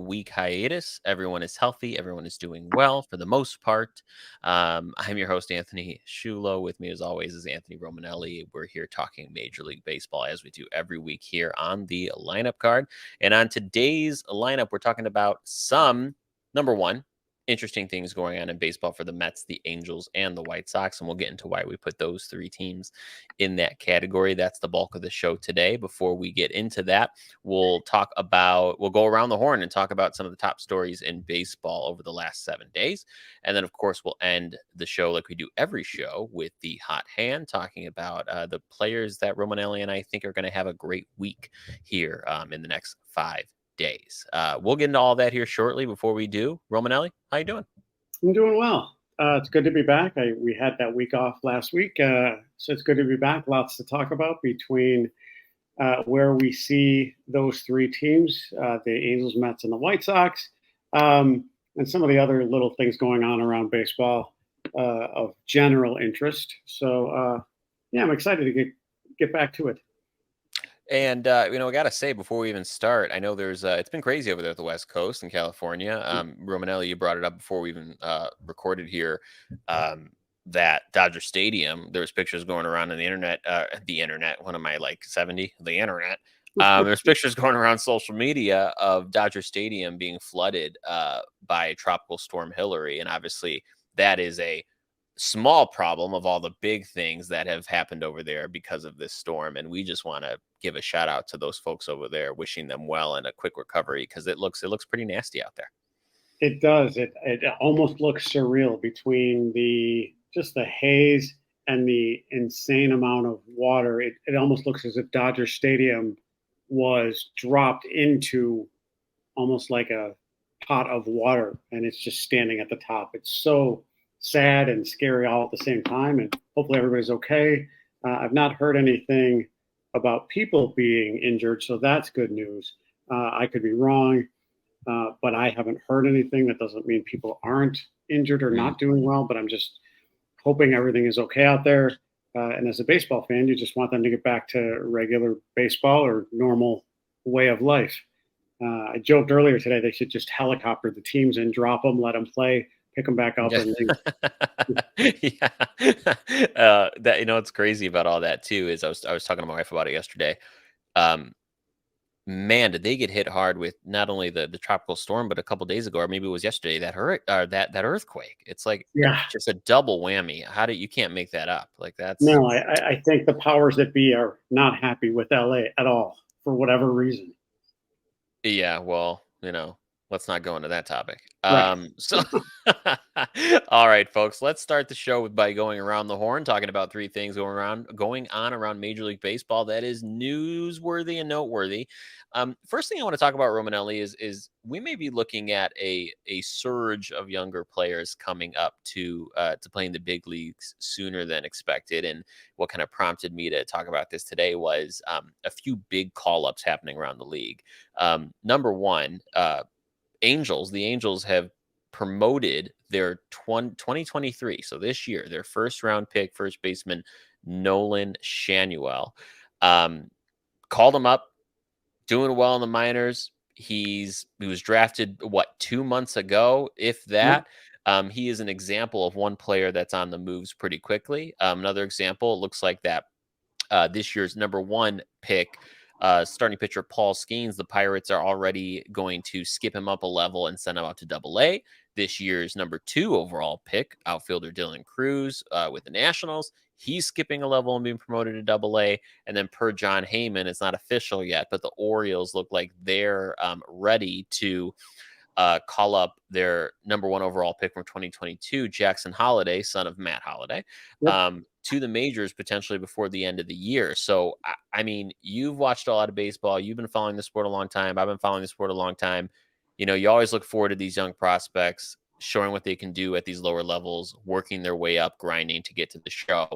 week hiatus. Everyone is healthy. Everyone is doing well for the most part. I'm your host, Anthony Schullo. With me, as always, is Anthony Romanelli. We're here talking Major League Baseball as we do every week here on the lineup card. And on today's lineup, we're talking about some, number one, interesting things going on in baseball for the Mets, the Angels, and the White Sox. And we'll get into why we put those three teams in that category. That's the bulk of the show today. Before we get into that, we'll go around the horn and talk about some of the top stories in baseball over the last 7 days. And then, of course, we'll end the show like we do every show with the hot hand, talking about the players that Romanelli and I think are going to have a great week here in the next 5 days. We'll get into all that here shortly. Before we do, Romanelli, how you doing? I'm doing well. It's good to be back. We had that week off last week, so it's good to be back. Lots to talk about between where we see those three teams, the Angels, Mets, and the White Sox, and some of the other little things going on around baseball of general interest. So, I'm excited to get back to it. And, I got to say, before we even start, I know it's been crazy over there at the West Coast in California. Romanelli, you brought it up before we even recorded here, that Dodger Stadium, there was pictures going around on the internet, what am I, like 70? The internet. There's pictures going around social media of Dodger Stadium being flooded by Tropical Storm Hillary. And obviously that is a small problem of all the big things that have happened over there because of this storm. And we just want to give a shout out to those folks over there, wishing them well and a quick recovery, because it looks pretty nasty out there. It does. It almost looks surreal between the haze and the insane amount of water. It almost looks as if Dodger Stadium was dropped into almost like a pot of water, and it's just standing at the top. It's so sad and scary all at the same time, and hopefully everybody's okay. I've not heard anything about people being injured, so that's good news. I could be wrong, but I haven't heard anything. That doesn't mean people aren't injured or not doing well, but I'm just hoping everything is okay out there. And as a baseball fan, you just want them to get back to regular baseball or normal way of life. I joked earlier today they should just helicopter the teams and drop them, let them play, pick them back up, and yeah. That what's crazy about all that too is I was talking to my wife about it yesterday. Man, did they get hit hard with not only the tropical storm, but a couple days ago, or maybe it was yesterday, that earthquake. It's like just a double whammy. You can't make that up. Like that's no. I think the powers that be are not happy with LA at all for whatever reason. Yeah, well, let's not go into that topic. Right. So, all right, folks, let's start the show by going around the horn, talking about three things going on around Major League Baseball that is newsworthy and noteworthy. First thing I want to talk about, Romanelli, is we may be looking at a surge of younger players coming up to play in the big leagues sooner than expected. And what kind of prompted me to talk about this today was a few big call-ups happening around the league. Number one, the Angels have promoted their 2023, so this year, their first round pick, first baseman Nolan Schanuel. Called him up, doing well in the minors. He was drafted 2 months ago, if that. He is an example of one player that's on the moves pretty quickly. Another example, it looks like that this year's number one pick, starting pitcher Paul Skeens, the Pirates are already going to skip him up a level and send him out to Double-A. This year's number 2 overall pick, outfielder Dylan Cruz with the Nationals, he's skipping a level and being promoted to Double-A. And then per John Heyman, it's not official yet, but the Orioles look like they're ready to call up their number 1 overall pick from 2022, Jackson Holliday, son of Matt Holliday, to the majors potentially before the end of the year. So, I mean, you've watched a lot of baseball. You've been following the sport a long time. I've been following the sport a long time. You always look forward to these young prospects showing what they can do at these lower levels, working their way up, grinding to get to the show.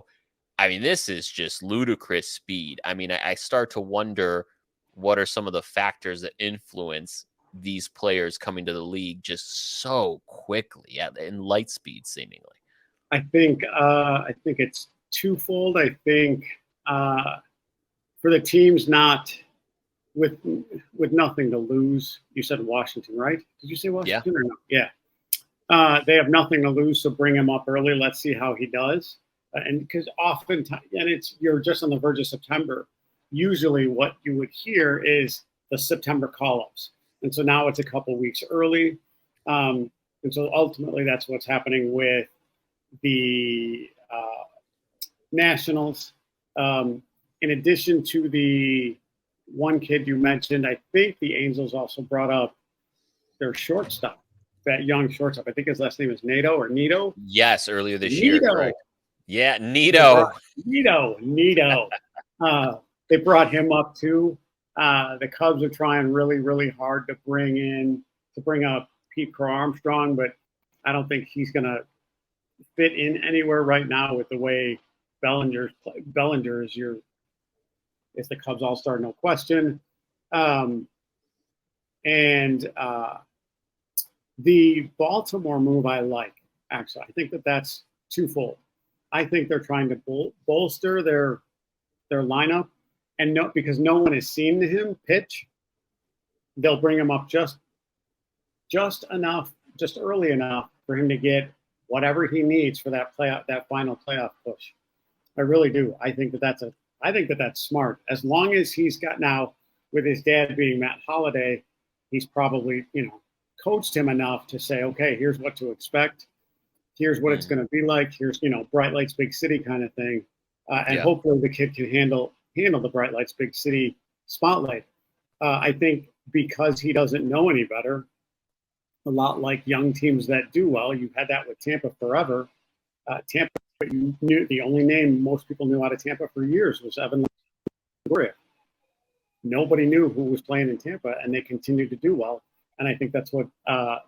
I mean, this is just ludicrous speed. I mean, I start to wonder what are some of the factors that influence these players coming to the league just so quickly in light speed, seemingly. I think it's twofold. I think for the teams not with nothing to lose. You said Washington, right? Did you say Yeah. Washington or no? Yeah. They have nothing to lose, so bring him up early. Let's see how he does. And because oftentimes, and you're just on the verge of September. Usually, what you would hear is the September call-ups, and so now it's a couple weeks early. And so ultimately, that's what's happening with the Nationals. In addition to the one kid you mentioned, I think the Angels also brought up their shortstop, that young shortstop. I think his last name is Nato or Nito. Yes, earlier this year, Nito. correct. Yeah, They brought Nito. Nito. They brought him up too. The Cubs are trying really, really hard to bring up Pete Crow Armstrong, but I don't think he's going to fit in anywhere right now with the way Bellinger is the Cubs All Star, no question. Um, and The Baltimore move I like, actually. I think that's twofold. I think they're trying to bolster their lineup, and no, because no one has seen him pitch, they'll bring him up just enough, just early enough for him to get whatever he needs for that final playoff push. I really do. I think that's smart. As long as he's got now, with his dad being Matt Holliday, he's probably coached him enough to say, okay, here's what to expect. Here's what it's Mhm. going to be like. Here's bright lights, big city kind of thing, and Yeah. hopefully the kid can handle the bright lights, big city spotlight. I think because he doesn't know any better, a lot like young teams that do well. You've had that with Tampa forever. Tampa, you knew the only name most people knew out of Tampa for years was Evan Longoria. Nobody knew who was playing in Tampa, and they continued to do well. And I think that's what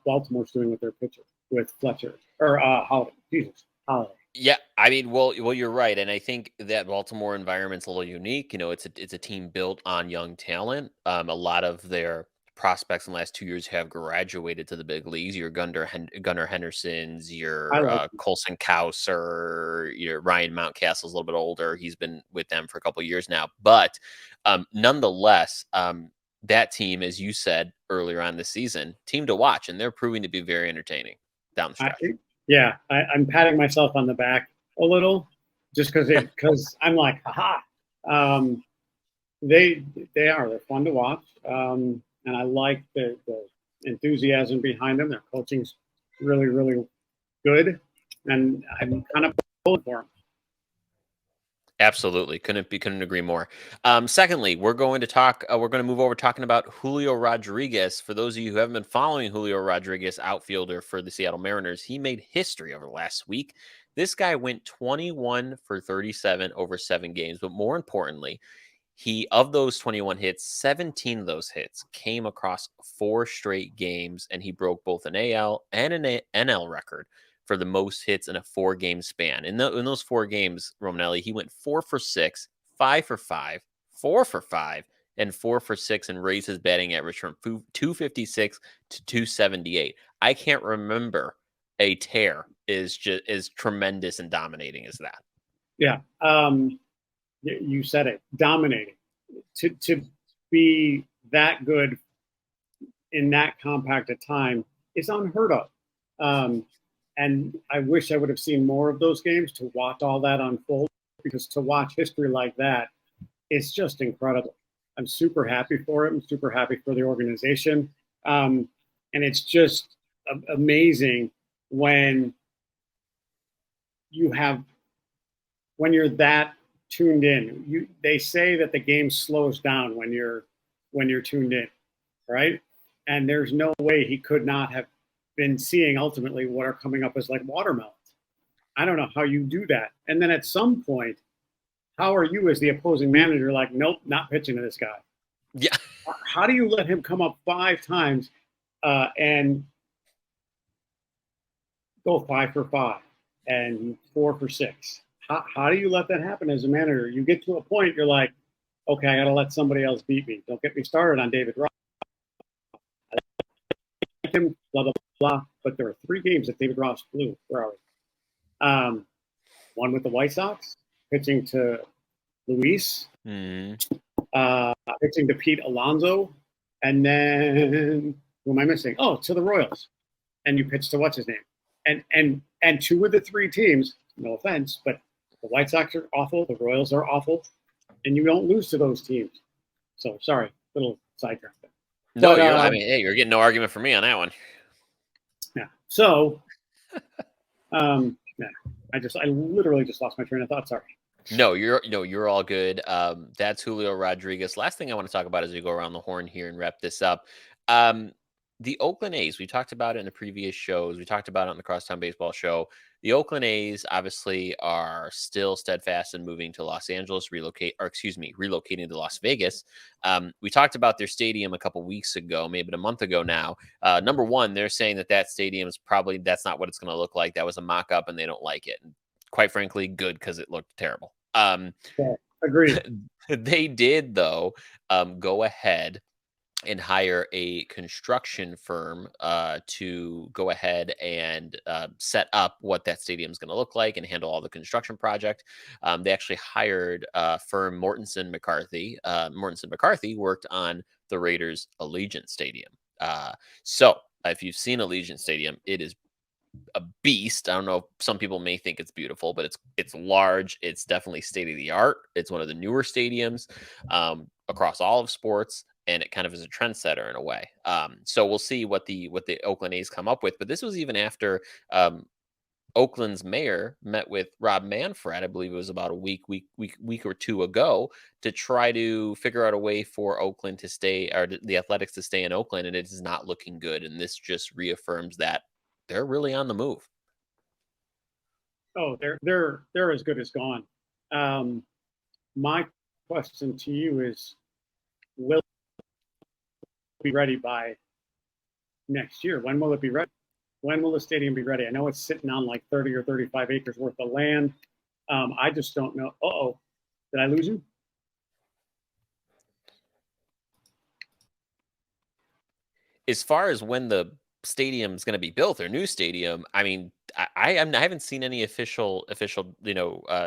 Baltimore's doing with their pitcher, with Fletcher or Holiday. Jesus, Holiday. Yeah, I mean, well, you're right, and I think that Baltimore environment's a little unique. It's a team built on young talent. A lot of their prospects in the last 2 years have graduated to the big leagues. Your Gunnar Hendersons, I your like. Colson Cowser, your Ryan Mountcastle's a little bit older. He's been with them for a couple years now, but nonetheless, that team, as you said earlier on this season, team to watch, and they're proving to be very entertaining down the I, stretch. yeah, I'm patting myself on the back a little, just because I'm like, haha. Um, they they're fun to watch, and I like the enthusiasm behind them. Their coaching's really, really good, and I'm kind of pulling for them. Absolutely, couldn't agree more. Secondly, we're going to move over talking about Julio Rodriguez. For those of you who haven't been following Julio Rodriguez, outfielder for the Seattle Mariners, he made history over the last week. This guy went 21 for 37 over 7 games, but more importantly, he of those 21 hits, 17 of those hits came across 4 straight games, and he broke both an AL and an NL record for the most hits in a 4 game span. In those 4 games, Romanelli, he went 4 for 6, 5 for 5, 4 for 5, and 4 for 6, and raised his batting average from 256 to 278. I can't remember a tear is just as tremendous and dominating as that. Yeah, you said it, dominating. To be that good in that compact a time is unheard of. Um, and I wish I would have seen more of those games to watch all that unfold, because to watch history like that is just incredible. I'm super happy for it. I'm super happy for the organization. And it's just amazing when you have when you're that tuned in. They say that the game slows down when you're tuned in, right? And there's no way he could not have been seeing ultimately what are coming up as like watermelons. I don't know how you do that. And then at some point, how are you as the opposing manager like, nope, not pitching to this guy? Yeah. How do you let him come up 5 times and go 5 for 5 and 4 for 6? How do you let that happen as a manager? You get to a point, you're like, okay, I got to let somebody else beat me. Don't get me started on David Ross. I like him, blah, blah, blah. But there are 3 games that David Ross blew. Where are we? One with the White Sox, pitching to Luis. Mhm. pitching to Pete Alonso, and then who am I missing? Oh, to the Royals, and you pitch to what's his name, and two of the three teams. No offense, but the White Sox are awful, the Royals are awful, and you don't lose to those teams. So sorry, little sidetrack there. No, But I mean, hey, you're getting no argument from me on that one. yeah, so yeah, I literally just lost my train of thought. Sorry. No, you're all good. That's Julio Rodriguez. Last thing I want to talk about as we go around the horn here and wrap this up. Um, the Oakland A's, we talked about it in the previous shows. We talked about it on the Crosstown Baseball Show. The Oakland A's obviously are still steadfast in moving to Los Angeles, relocating to Las Vegas. We talked about their stadium a couple weeks ago, maybe a month ago now. Number one, they're saying that stadium is that's not what it's going to look like. That was a mock-up, and they don't like it. And quite frankly, good because it looked terrible. Yeah, agreed. They did, though, go ahead and hire a construction firm to go ahead and set up what that stadium is going to look like and handle all the construction project. They actually hired firm Mortensen McCarthy. Mortensen McCarthy worked on the Raiders' Allegiant Stadium. So if you've seen Allegiant Stadium, it is a beast. I don't know. Some people may think it's beautiful, but it's large. It's definitely state of the art. It's one of the newer stadiums across all of sports, and it kind of is a trendsetter in a way. So we'll see what the Oakland A's come up with. But this was even after Oakland's mayor met with Rob Manfred. I believe it was about a week or two ago, to try to figure out a way for Oakland to stay, or the Athletics to stay in Oakland, and it is not looking good. And this just reaffirms that they're really on the move. Oh, they're as good as gone. My question to you is, will it be ready by next year? When will it be ready? When will the stadium be ready? I know it's sitting on like 30 or 35 acres worth of land. I just don't know. Uh-oh, did I lose you? As far as when the stadium is going to be built, or new stadium, I mean, I haven't seen any official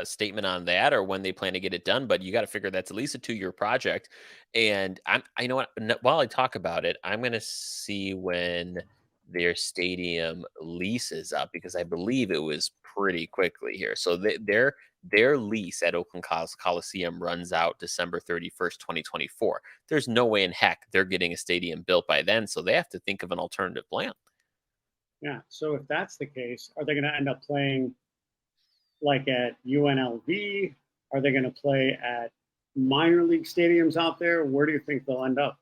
statement on that, or when they plan to get it done. But you got to figure that's at least a 2-year project. And I know what, while I talk about it, I'm going to see when their stadium lease is up, because I believe it was pretty quickly here. So their lease at Oakland Coliseum runs out December 31st, 2024. There's no way in heck they're getting a stadium built by then, so they have to think of an alternative plan. Yeah. So if that's the case, are they going to end up playing like at UNLV? Are they going to play at minor league stadiums out there? Where do you think they'll end up?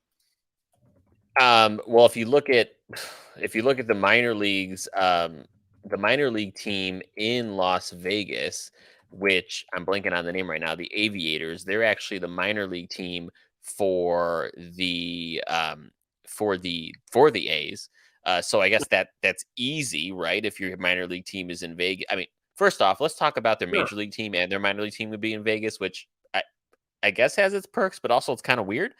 Well, if you look at the minor leagues, the minor league team in Las Vegas, which I'm blanking on the name right now, the Aviators, they're actually the minor league team for the A's. So I guess that's easy, right? If your minor league team is in Vegas. I mean, first off, let's talk about their Sure. major league team, and their minor league team would be in Vegas, which I guess has its perks, but also it's kind of weird.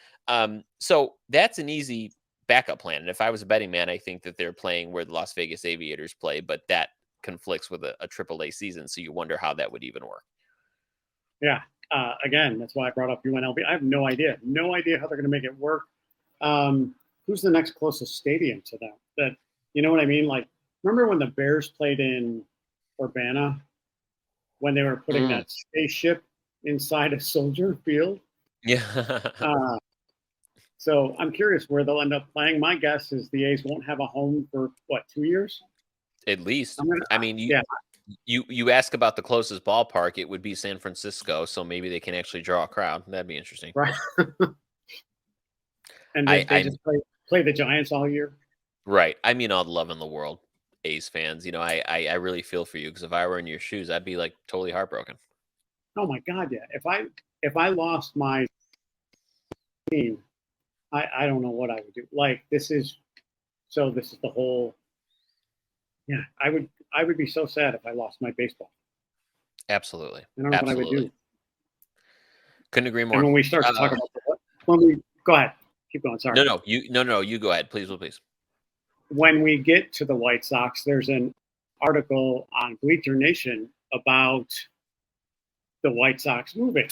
So that's an easy backup plan. And if I was a betting man, I think that they're playing where the Las Vegas Aviators play, but that conflicts with a AAA season. So you wonder how that would even work. Yeah. Again, that's why I brought up UNLV. I have no idea. No idea how they're going to make it work. Who's the next closest stadium to them? That, you know what I mean? Like, remember when the Bears played in Urbana, when they were putting Mm, that spaceship inside a Soldier Field? yeah, Uh, so I'm curious where they'll end up playing. My guess is the A's won't have a home for what, 2 years? at least. I'm gonna, I mean, yeah, you ask about the closest ballpark, it would be San Francisco. So maybe they can actually draw a crowd. That'd be interesting. right. And they I just play the Giants all year. Right. I mean, all the love in the world, A's fans. I really feel for you, because if I were in your shoes, I'd be like totally heartbroken. Oh my God, yeah. If I lost my team, I don't know what I would do. Like this is the whole. Yeah, I would be so sad if I lost my baseball. Absolutely. I don't know what I would Absolutely. do. Couldn't agree And more. when we start to talk about when we go ahead, keep going. Sorry. No, you go ahead. Please, please. When we get to the White Sox, there's an article on Bleacher Nation about the White Sox moving.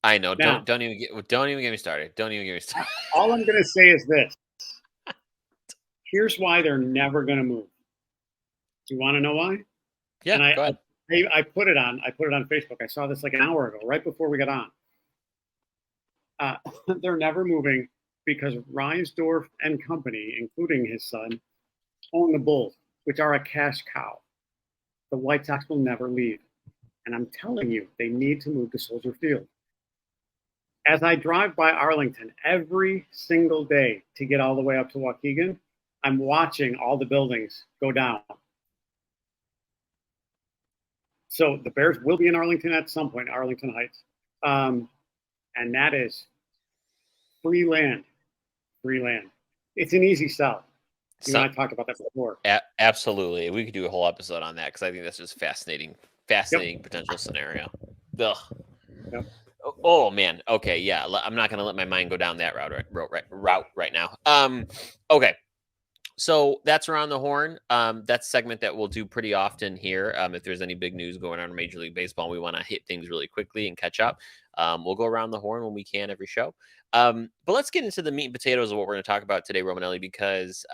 I know. Now, Don't even get me started. Don't even get me started. all I'm going to say is this. Here's why they're never going to move. Do you want to know why? Yeah, And go ahead. I put it on Facebook. I saw this like an hour ago, right before we got on. Uh, they're never moving because Reisdorf and company, including his son, own the Bulls, which are a cash cow. The White Sox will never leave. And I'm telling you, they need to move to Soldier Field. As I drive by Arlington every single day to get all the way up to Waukegan, I'm watching all the buildings go down. So the Bears will be in Arlington at some point, Arlington Heights. And that is free land, free land. It's an easy sell. You So and I talked about that before. absolutely, we could do a whole episode on that because I think that's just fascinating, Yep. fascinating potential scenario. Ugh. Yep. Oh man. Okay. Yeah. I'm not gonna let my mind go down that route right now. Okay. So that's around the horn. That's a segment that we'll do pretty often here. If there's any big news going on in Major League Baseball, we want to hit things really quickly and catch up. We'll go around the horn when we can every show. But let's get into the meat and potatoes of what we're going to talk about today, Romanelli, because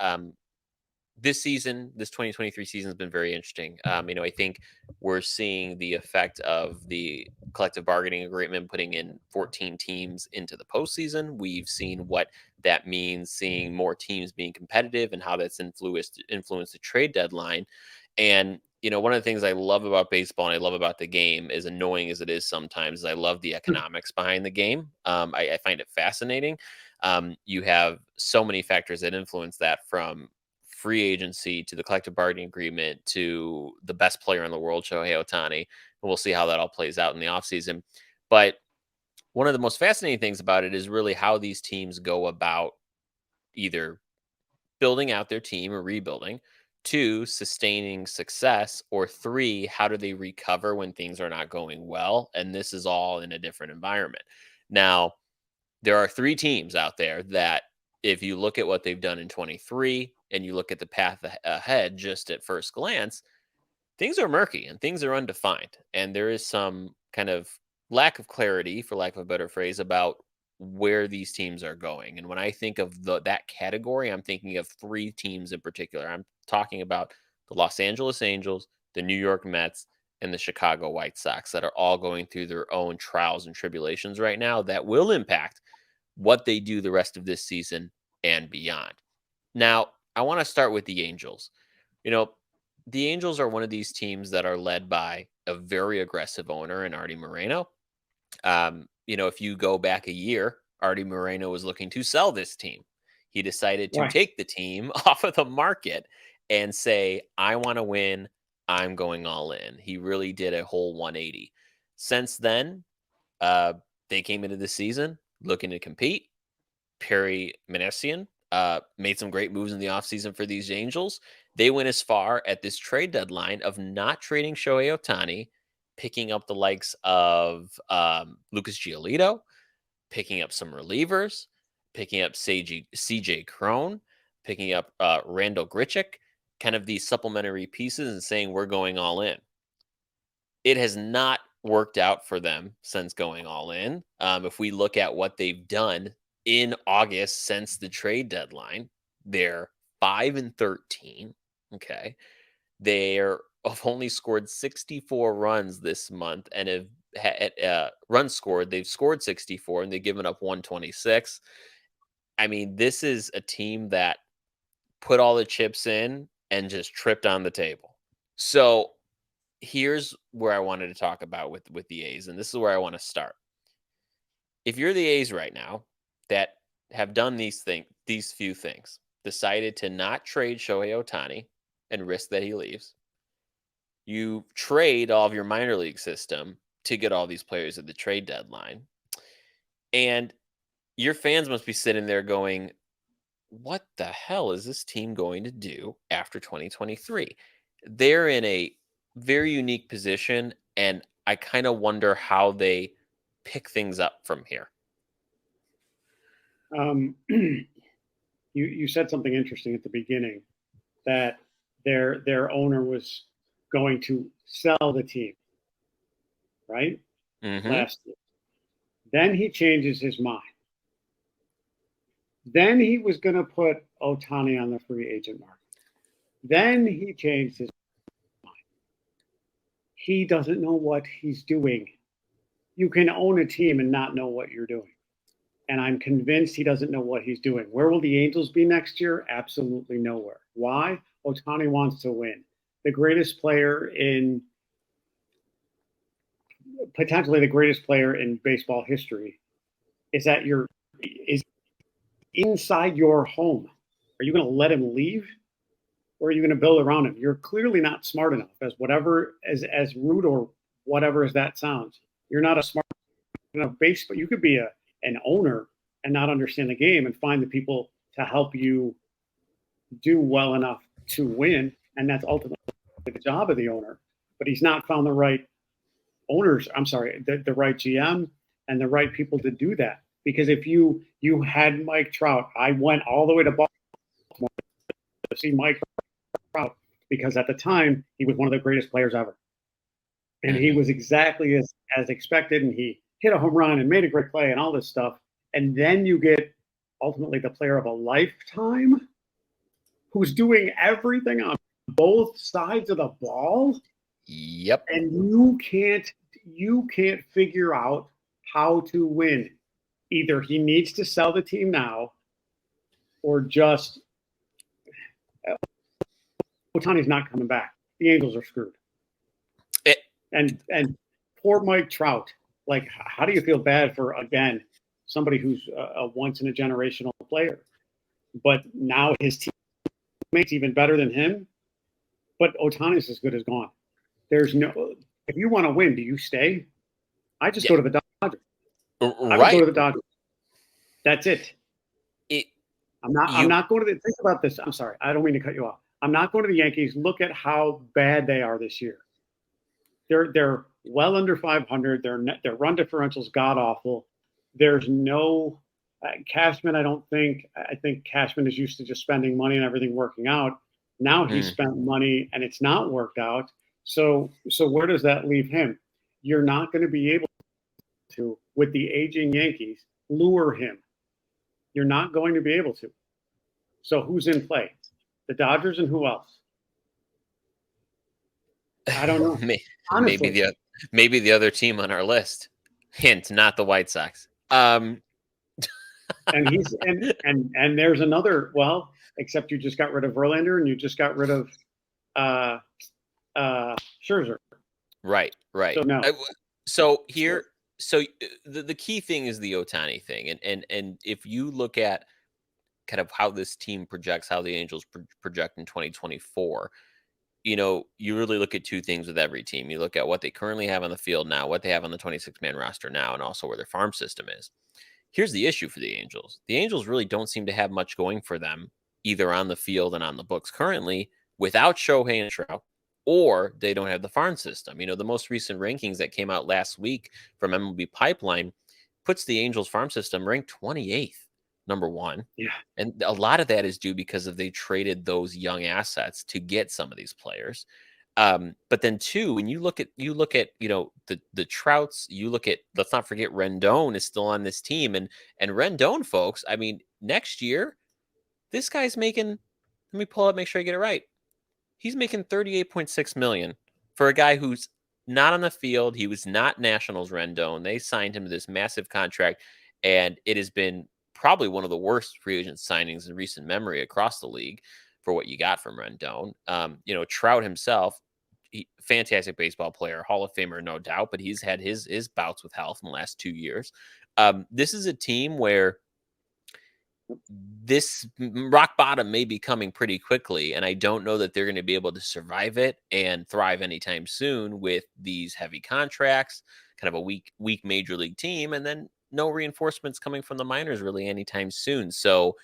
this season, this 2023 season has been very interesting. I think we're seeing the effect of the collective bargaining agreement putting in 14 teams into the postseason. We've seen what that means, seeing more teams being competitive and how that's influenced the trade deadline. And one of the things I love about baseball and I love about the game, as annoying as it is sometimes, is I love the economics behind the game. I find it fascinating. You have so many factors that influence that, from free agency to the collective bargaining agreement to the best player in the world, Shohei Ohtani. And we'll see how that all plays out in the offseason. But one of the most fascinating things about it is really how these teams go about either building out their team or rebuilding, two, sustaining success, or three, how do they recover when things are not going well? And this is all in a different environment. Now, there are three teams out there that, if you look at what they've done in 23 and you look at the path ahead just at first glance, things are murky and things are undefined. And there is some kind of lack of clarity, for lack of a better phrase, about where these teams are going. And when I think of that category, I'm thinking of three teams in particular. I'm talking about the Los Angeles Angels, the New York Mets, and the Chicago White Sox, that are all going through their own trials and tribulations right now that will impact what they do the rest of this season and beyond. Now, I want to start with the Angels. You know, the Angels are one of these teams that are led by a very aggressive owner in Artie Moreno. If you go back a year, Artie Moreno was looking to sell this team. He decided to Right. take the team off of the market and say, I want to win. I'm going all in. He really did a whole 180. Since then, uh, they came into the season looking to compete. Perry Manessian made some great moves in the offseason for these Angels. They went as far at this trade deadline of not trading Shohei Ohtani, picking up the likes of Lucas Giolito, picking up some relievers, picking up CJ Crone, picking up Randall Grichuk, kind of these supplementary pieces, and saying we're going all in. It has not worked out for them since going all in. If we look at what they've done in August since the trade deadline, they're 5-13. Okay. They're have only scored 64 runs this month and have had runs scored. They've scored 64 and they've given up 126. I mean, this is a team that put all the chips in and just tripped on the table. So here's where I wanted to talk about with the A's, and this is where I want to start. If you're the A's right now that have done these few things, decided to not trade Shohei Ohtani and risk that he leaves, you trade all of your minor league system to get all these players at the trade deadline, and your fans must be sitting there going, what the hell is this team going to do after 2023? They're in a very unique position, and I kind of wonder how they pick things up from here. You said something interesting at the beginning, that their owner was going to sell the team, right? Hmm. Last year. Then he changes his mind. Then he was going to put Otani on the free agent market. Then he changed his mind. He doesn't know what he's doing. You can own a team and not know what you're doing. And I'm convinced he doesn't know what he's doing. Where will the Angels be next year? Absolutely nowhere. Why? Otani wants to win. The greatest player in potentially the greatest player in baseball history is at your is inside your home. Are you going to let him leave, or are you going to build around him? You're clearly not smart enough. As rude or whatever as that sounds, you're not a smart enough baseball. You could be an owner and not understand the game and find the people to help you do well enough to win, and that's ultimately the job of the owner. But he's not found the right owners. I'm sorry, the right GM and the right people to do that. Because if you had Mike Trout, I went all the way to Baltimore to see Mike Trout because at the time he was one of the greatest players ever, and he was exactly as expected, and he hit a home run and made a great play and all this stuff. And then you get ultimately the player of a lifetime who's doing everything on both sides of the ball. Yep. And you can't figure out how to win. Either he needs to sell the team now, or just Otani's not coming back. The Angels are screwed. And poor Mike Trout. Like, how do you feel bad for, again, somebody who's a once in a generational player? But now his teammates even better than him. But Otani's as good as gone. There's no. If you want to win, do you stay? I just go to the Dodgers. I would go to the Dodgers. That's it. I'm not going to the. Think about this. I'm sorry. I don't mean to cut you off. I'm not going to the Yankees. Look at how bad they are this year. They're well under 500. Their run differential's god awful. There's no Cashman. I think Cashman is used to just spending money and everything working out. Now he's spent money and it's not worked out. So where does that leave him? You're not going to be able to, with the aging Yankees, lure him. You're not going to be able to. So who's in play? The Dodgers and who else? I don't know. maybe the other team on our list. Hint, not the White Sox. And he's and there's another. Well, except you just got rid of Verlander and you just got rid of Scherzer. Right. So no. The key thing is the Otani thing, and if you look at kind of how this team projects, how the Angels project in 2024, you really look at two things with every team. You look at what they currently have on the field now, what they have on the 26-man roster now, and also where their farm system is. Here's the issue for the Angels. The Angels really don't seem to have much going for them, either on the field and on the books currently, without Shohei and Trout, or they don't have the farm system. The most recent rankings that came out last week from MLB Pipeline puts the Angels farm system ranked 28th, number one. Yeah. And a lot of that is due because they traded those young assets to get some of these players. But then two, when you look at the Trouts, you look at, let's not forget Rendon is still on this team, and Rendon, folks, I mean, next year this guy's making, let me pull up, make sure I get it right. He's making $38.6 million for a guy who's not on the field. He was not Nationals Rendon. They signed him to this massive contract, and it has been probably one of the worst free agent signings in recent memory across the league for what you got from Rendon. Trout himself, fantastic baseball player, Hall of Famer, no doubt, but he's had his bouts with health in the last 2 years. This is a team where this rock bottom may be coming pretty quickly, and I don't know that they're going to be able to survive it and thrive anytime soon with these heavy contracts, kind of a weak major league team, and then no reinforcements coming from the minors really anytime soon. So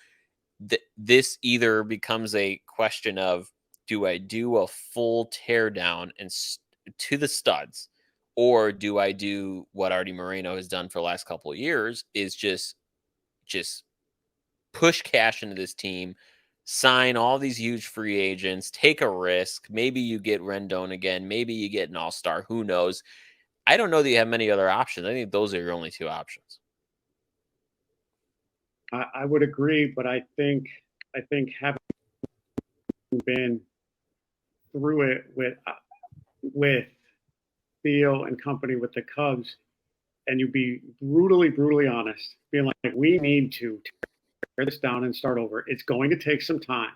this either becomes a question of, do I do a full teardown and to the studs, or do I do what Artie Moreno has done for the last couple of years, is just push cash into this team, sign all these huge free agents, take a risk. Maybe you get Rendon again. Maybe you get an all-star. Who knows? I don't know that you have many other options. I think those are your only two options. I would agree, but I think having been through it with Theo and company with the Cubs, and you be brutally honest, being like, we need to tear this down and start over. It's going to take some time.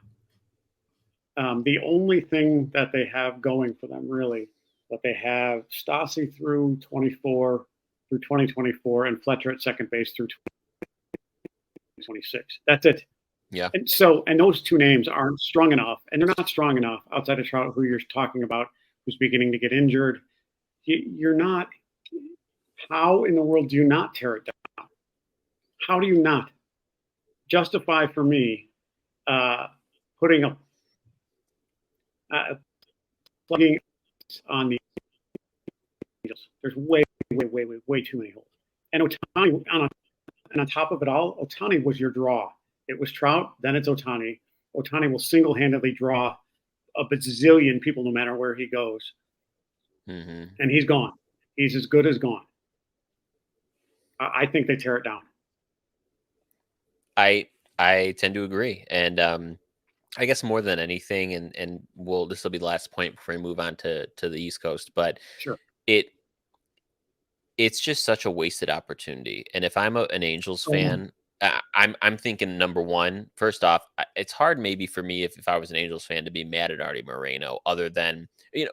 The only thing that they have going for them, really, that they have Stassi through 24 through 2024 and Fletcher at second base through 2026. That's it. Yeah. And those two names aren't strong enough, and they're not strong enough outside of Trout, who you're talking about, who's beginning to get injured. You're not. How in the world do you not tear it down? How do you not justify for me uh, putting a plugging on the Angels? There's way too many holes. And Otani and on top of it all, Otani was your draw. It was Trout, then it's Otani. Otani will single-handedly draw a bazillion people no matter where he goes, Hmm. and he's gone. He's as good as gone. I think they tear it down. I tend to agree, and I guess more than anything, and this will be the last point before we move on to the East Coast, but Sure. it it's just such a wasted opportunity. And if I'm an Angels fan, I'm thinking number one, first off, it's hard maybe for me if I was an Angels fan to be mad at Artie Moreno, other than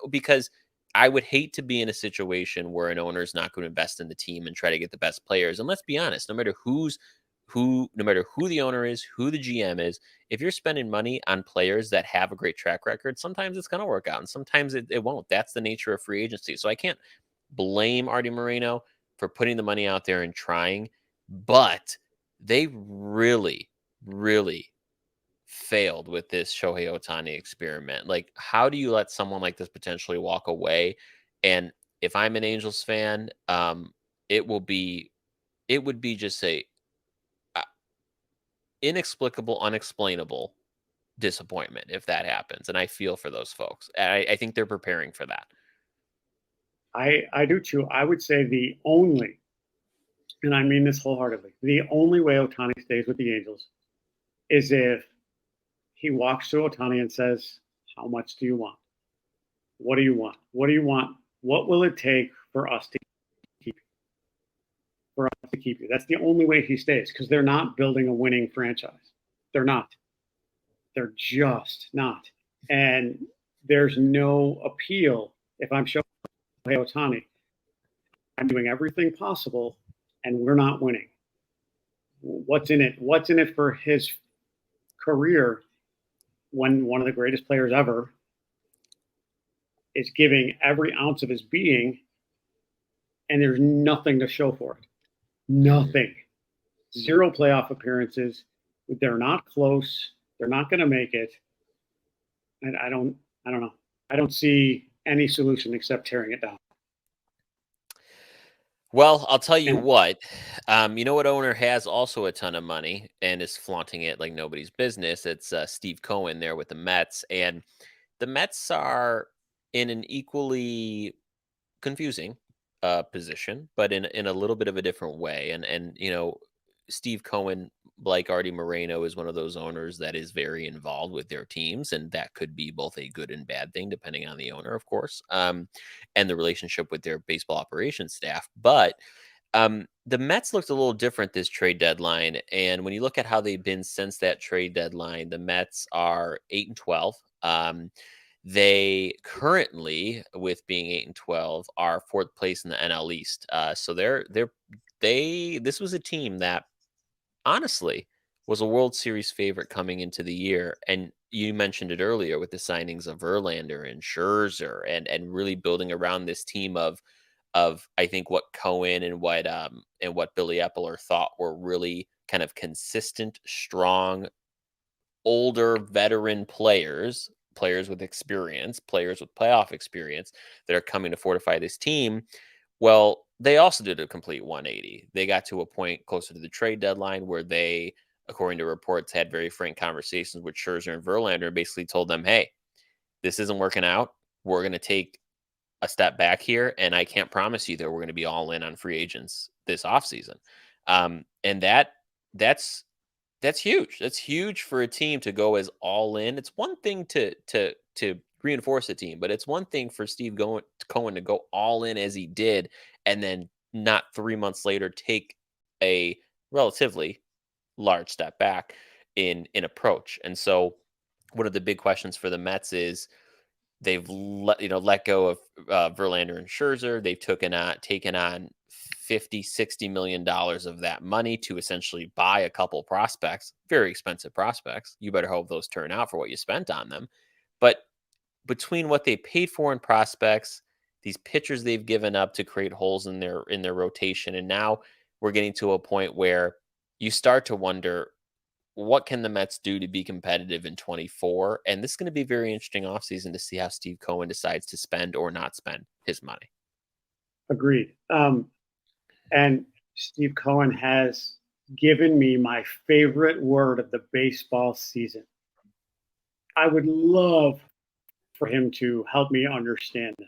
because I would hate to be in a situation where an owner is not going to invest in the team and try to get the best players. And let's be honest, no matter who the owner is, who the GM is, if you're spending money on players that have a great track record, sometimes it's going to work out and sometimes it won't. That's the nature of free agency. So I can't blame Artie Moreno for putting the money out there and trying, but they really failed with this Shohei Otani experiment. Like, how do you let someone like this potentially walk away? And if I'm an Angels fan, it will be it would be just a uh, inexplicable, unexplainable disappointment if that happens. And I feel for those folks. I think they're preparing for that. I do too. I would say the only, and I mean this wholeheartedly, the only way Otani stays with the Angels is if he walks to Otani and says, "How much do you want? What do you want? What do you want? What will it take for us to keep you? For us to keep you?" That's the only way he stays because they're not building a winning franchise. They're not. They're just not. And there's no appeal if I'm Shohei Otani. I'm doing everything possible, and we're not winning. What's in it? What's in it for his career when one of the greatest players ever is giving every ounce of his being, and there's nothing to show for it? Mhm. Nothing. Zero playoff appearances. They're not close. They're not going to make it. And I don't know. I don't see any solution except tearing it down. Well, I'll tell you And what. You know what owner has also a ton of money and is flaunting it like nobody's business? It's Steve Cohen there with the Mets, and the Mets are in an equally confusing position, but in a little bit of a different way. And Steve Cohen, like Artie Moreno, is one of those owners that is very involved with their teams, and that could be both a good and bad thing depending on the owner, of course, and the relationship with their baseball operations staff. But the Mets looked a little different this trade deadline, and when you look at how they've been since that trade deadline, the Mets are 8-12. They currently, with being 8-12, are fourth place in the NL East. So this was a team that honestly was a World Series favorite coming into the year. And you mentioned it earlier with the signings of Verlander and Scherzer, and really building around this team of I think what Cohen and what Billy Epler thought were really kind of consistent, strong, older veteran players with experience, players with playoff experience that are coming to fortify this team. Well, they also did a complete 180. They got to a point closer to the trade deadline where they, according to reports, had very frank conversations with Scherzer and Verlander and basically told them, hey, this isn't working out. We're going to take a step back here, and I can't promise you that we're going to be all in on free agents this offseason. And that's That's huge. That's huge for a team to go as all in. It's one thing to reinforce a team, but it's one thing for Cohen to go all in as he did, and then not 3 months later take a relatively large step back in approach. And so, one of the big questions for the Mets is they've let go of Verlander and Scherzer. They've taken on 50-60 million dollars of that money to essentially buy a couple prospects, very expensive prospects. You better hope those turn out for what you spent on them. But between what they paid for in prospects, these pitchers they've given up to create holes in their rotation, and now we're getting to a point where you start to wonder, what can the Mets do to be competitive in 24? And this is going to be a very interesting offseason to see how Steve Cohen decides to spend or not spend his money. Agreed. And Steve Cohen has given me my favorite word of the baseball season. I would love for him to help me understand this.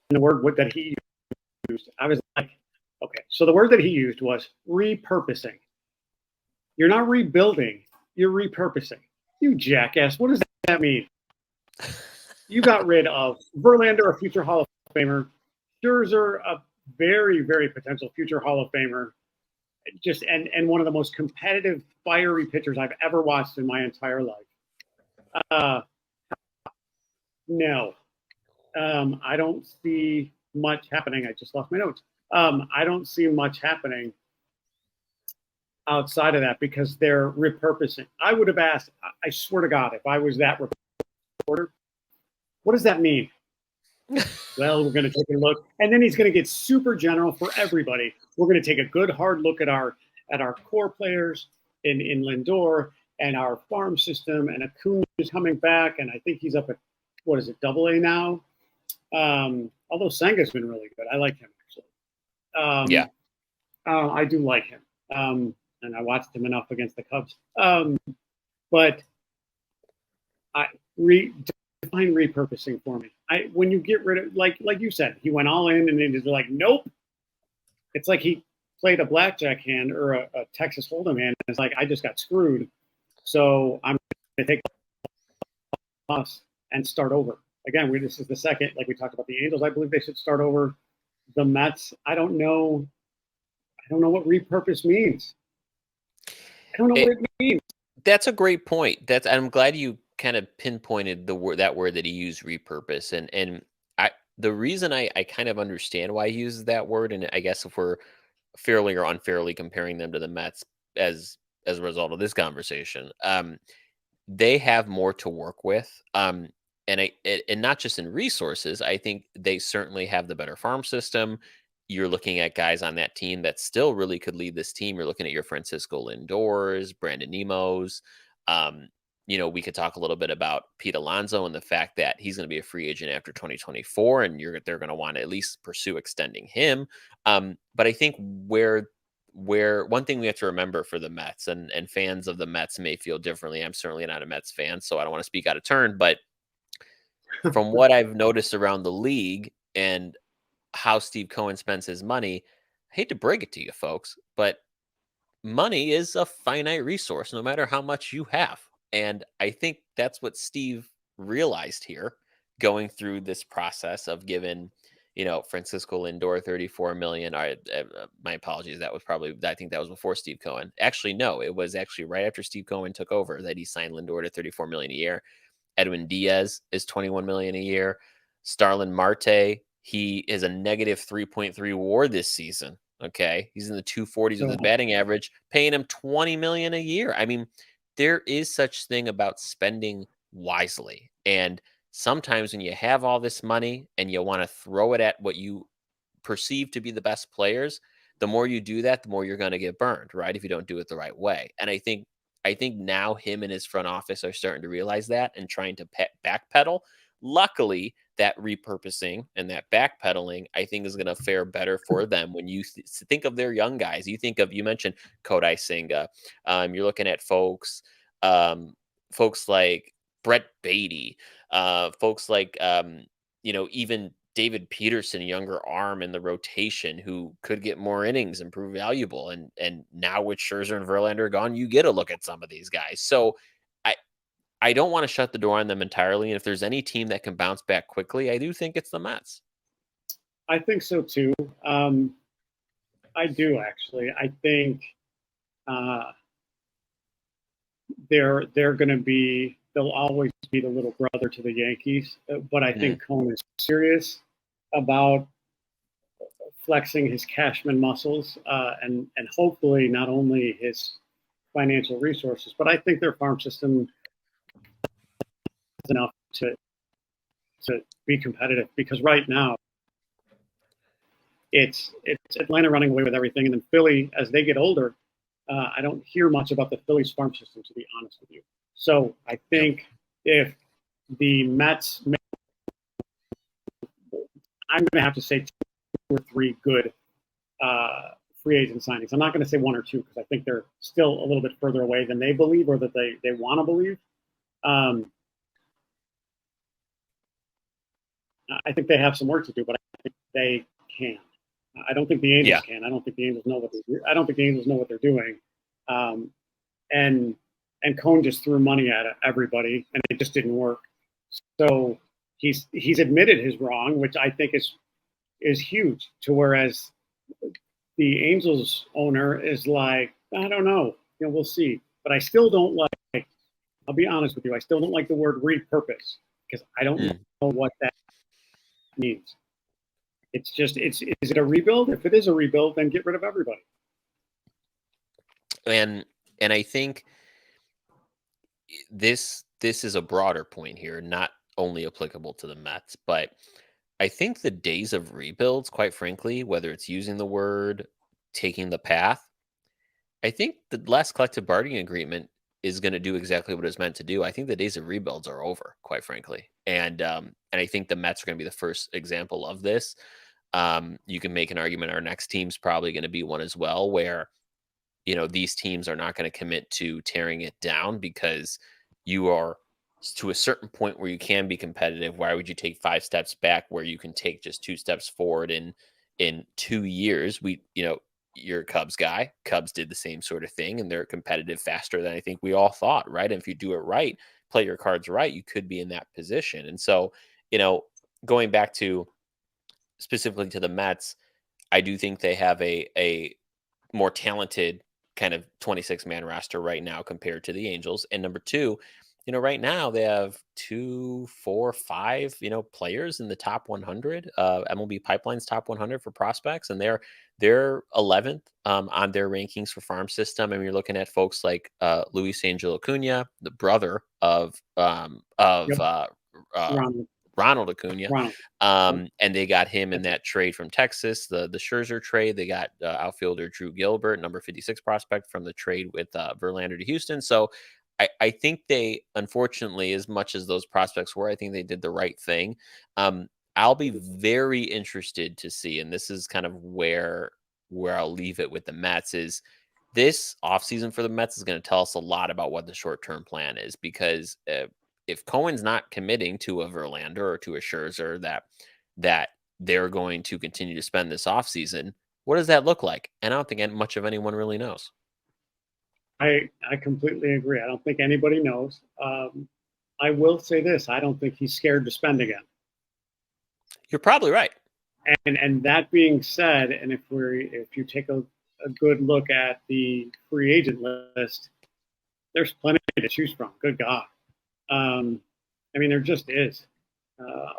And the word that he used, I was like, okay. So the word that he used was repurposing. You're not rebuilding, you're repurposing. You jackass. What does that mean? You got rid of Verlander, a future Hall of Famer, Scherzer, a very, very potential future Hall of Famer, just and one of the most competitive, fiery pitchers I've ever watched in my entire life. Uh, no, I don't see much happening. I just lost my notes. I don't see much happening outside of that because they're repurposing. I would have asked, I swear to God, if I was that reporter, what does that mean? Well, we're going to take a look, and then he's going to get super general for everybody. We're going to take a good hard look at our core players in Lindor and our farm system, and Acuna is coming back, and I think he's up at what is it, Double A now. Although Senga's been really good, I like him actually. Yeah. I do like him, and I watched him enough against the Cubs. But I define repurposing for me. When you get rid of like you said, he went all in and then he's like, nope. It's like he played a blackjack hand or a Texas Hold'em hand. And it's like, I just got screwed. So I'm going to take us and start over. Again, this is the second, like we talked about the Angels. I believe they should start over. The Mets, I don't know what repurpose means. I don't know what it means. That's a great point. I'm glad you kind of pinpointed that word that he used, repurpose. And the reason I kind of understand why he uses that word, and I guess if we're fairly or unfairly comparing them to the Mets as a result of this conversation, they have more to work with. And not just in resources, I think they certainly have the better farm system. You're looking at guys on that team that still really could lead this team. You're looking at your Francisco Lindors, Brandon Nemos. We could talk a little bit about Pete Alonso and the fact that he's going to be a free agent after 2024, and they're going to want to at least pursue extending him. But I think where one thing we have to remember for the Mets, and fans of the Mets may feel differently. I'm certainly not a Mets fan, so I don't want to speak out of turn, but from what I've noticed around the league and how Steve Cohen spends his money, I hate to break it to you folks, but money is a finite resource no matter how much you have. And I think that's what Steve realized here going through this process of giving, Francisco Lindor 34 million. All right, my apologies. I think that was before Steve Cohen. Actually, no, it was actually right after Steve Cohen took over that he signed Lindor to 34 million a year. Edwin Diaz is 21 million a year. Starlin Marte, he is a negative 3.3 WAR this season. Okay, he's in the 240s with his batting average, paying him 20 million a year. I mean, there is such thing about spending wisely. And sometimes when you have all this money and you want to throw it at what you perceive to be the best players, the more you do that, the more you're going to get burned, right? If you don't do it the right way. And I think now him and his front office are starting to realize that and trying to backpedal. Luckily, that repurposing and that backpedaling, I think, is going to fare better for them. When you think of their young guys, you mentioned Kodai Senga. You're looking at folks like Brett Beatty, folks like even David Peterson, younger arm in the rotation who could get more innings and prove valuable. And now with Scherzer and Verlander gone, you get a look at some of these guys. So I I don't want to shut the door on them entirely. And if there's any team that can bounce back quickly, I do think it's the Mets. I think so too. I do actually. I think uh, they're going to be. They'll always be the little brother to the Yankees, but I Mm, think Cone is serious about flexing his Cashman muscles and hopefully not only his financial resources, but I think their farm system is enough to be competitive because right now it's Atlanta running away with everything, and then Philly as they get older. I don't hear much about the Phillies farm system, to be honest with you. So I yep. think if the Mets, I'm going to have to say 2 or 3 good uh, free agent signings. I'm not going to say 1 or 2 because I think they're still a little bit further away than they believe or that they want to believe. Um, I think they have some work to do, but I think they can. I don't think the Angels Yeah. can. I don't think the Angels know what they do. I don't think the Angels know what they're doing. Um, and and Cohn just threw money at everybody, and it just didn't work. So he's admitted his wrong, which I think is huge. To whereas the Angels owner is like, I don't know, we'll see. But I still don't like. I'll be honest with you. I still don't like the word repurpose because I don't Mm. know what that means. It's just it's is it a rebuild? If it is a rebuild, then get rid of everybody. And I think this is a broader point here, not only applicable to the Mets, but I think the days of rebuilds, quite frankly, whether it's using the word, taking the path, I think the last collective bargaining agreement is going to do exactly what it's meant to do. I think the days of rebuilds are over, quite frankly, and I think the Mets are going to be the first example of this. You can make an argument our next team's probably going to be one as well, where these teams are not going to commit to tearing it down because you are to a certain point where you can be competitive. Why would you take 5 steps back where you can take just 2 steps forward in 2 years? You're a Cubs guy. Cubs did the same sort of thing, and they're competitive faster than I think we all thought, right? And if you do it right, play your cards right, you could be in that position. And so, you know, going back to specifically to the Mets, I do think they have a more talented kind of 26-man roster right now compared to the Angels. And number two, right now they have 2, 4, 5, players in the top 100, MLB Pipeline's top 100 for prospects, and they're 11th on their rankings for farm system. And you're looking at folks like Luis Angel Acuna, the brother of Yep, uh, Ronald. Ronald Acuna. Ronald. Yep, And they got him in that's it. that trade from Texas, the Scherzer trade. They got outfielder Drew Gilbert, number 56 prospect from the trade with Verlander to Houston. So I think they, unfortunately, as much as those prospects were, I think they did the right thing. I'll be very interested to see, and this is kind of where I'll leave it with the Mets is this offseason for the Mets is going to tell us a lot about what the short-term plan is because if Cohen's not committing to a Verlander or to a Scherzer that they're going to continue to spend this offseason, what does that look like? And I don't think much of anyone really knows. I completely agree. I don't think anybody knows. I will say this: I don't think he's scared to spend again. You're probably right. And that being said, and if you take a good look at the free agent list, there's plenty to choose from. Good God. I mean, there just is.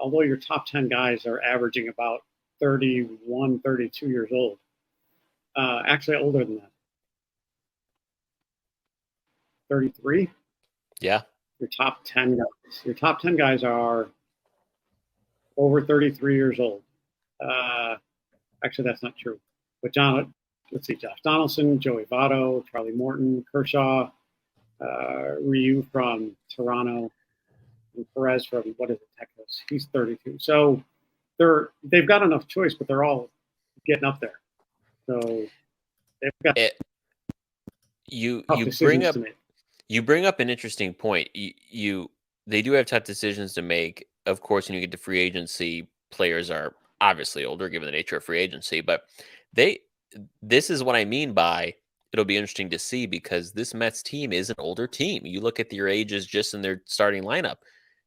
Although your top 10 guys are averaging about 31, 32 years old, actually older than that, 33. Yeah. Your top 10 guys are over 33 years old. Uh, Actually, that's not true. But let's see, Josh Donaldson, Joey Votto, Charlie Morton, Kershaw, Ryu from Toronto, and Perez from what is it, Texas? He's 32. So they've got enough choice, but they're all getting up there. So they've got It, you tough you bring decisions up to make. you bring up an interesting point. They do have tough decisions to make. Of course, when you get to free agency, players are obviously older given the nature of free agency, but they this is what I mean by it'll be interesting to see because this Mets team is an older team. You look at their ages just in their starting lineup: